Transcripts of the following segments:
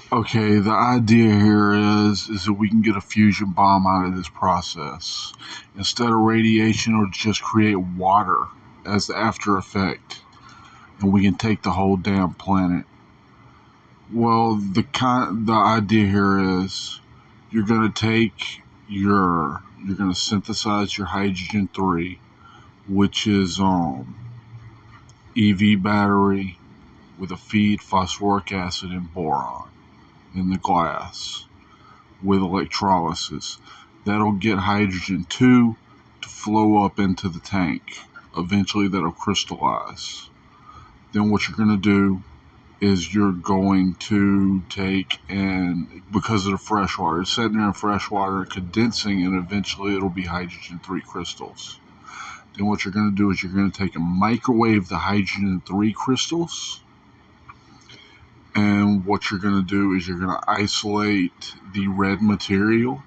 Okay, the idea here is that we can get a fusion bomb out of this process. Instead of radiation, or just create water as the after effect, and we can take the whole damn planet. Well, the idea here is you're gonna take you're gonna synthesize your hydrogen 3, which is EV battery with a feed phosphoric acid and boron in the glass with electrolysis. That'll get hydrogen 2 to flow up into the tank. Eventually that'll crystallize. Then what you're going to do is you're going to take, and because of the fresh water, it's sitting there in fresh water, condensing, and eventually it'll be hydrogen 3 crystals. Then what you're going to do is you're going to take and microwave the hydrogen 3 crystals. And what you're going to do is you're going to isolate the red material,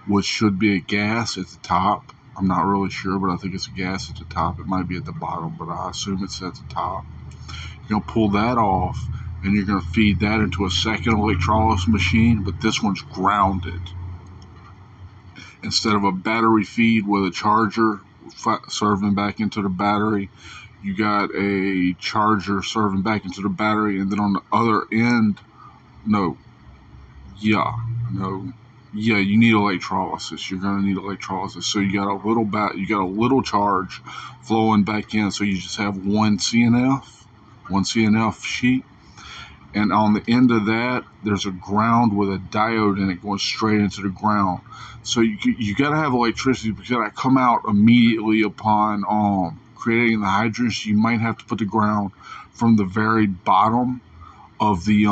which should be a gas at the top. I'm not really sure, but I think it's a gas at the top. It might be at the bottom, but I assume it's at the top. You're going to pull that off, and you're going to feed that into a second electrolysis machine, but this one's grounded. Instead of a battery feed with a charger serving back into the battery, you got a charger serving back into the battery, and then on the other end, you need electrolysis. You're gonna need electrolysis. So you got a little charge flowing back in. So you just have one CNF sheet, and on the end of that, there's a ground with a diode in it going straight into the ground. So you got to have electricity because that come out immediately upon creating the hydrogen. So you might have to put the ground from the very bottom of the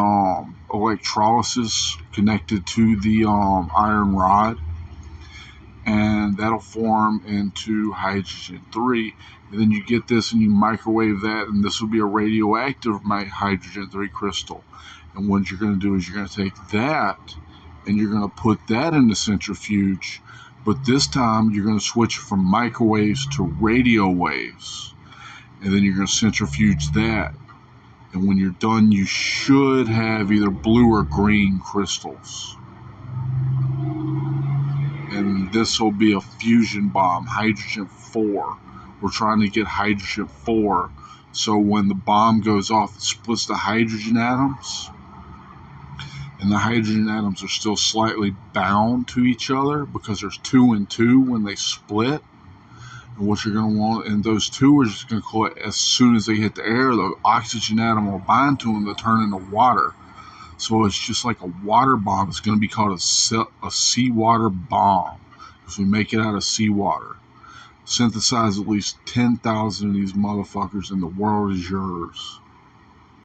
electrolysis connected to the iron rod, and that'll form into hydrogen 3. And then you get this and you microwave that, and this will be a radioactive hydrogen 3 crystal. And what you're going to do is you're going to take that and you're going to put that in the centrifuge, but this time you're going to switch from microwaves to radio waves, and then you're going to centrifuge that. And when you're done, you should have either blue or green crystals. And this will be a fusion bomb, hydrogen 4. We're trying to get hydrogen 4. So when the bomb goes off, it splits the hydrogen atoms. And the hydrogen atoms are still slightly bound to each other because there's 2 and 2 when they split. And what you're going to want, and those two are just going to collect as soon as they hit the air, the oxygen atom will bind to them to turn into water. So it's just like a water bomb. It's going to be called a seawater bomb because we make it out of seawater. Synthesize at least 10,000 of these motherfuckers and the world is yours.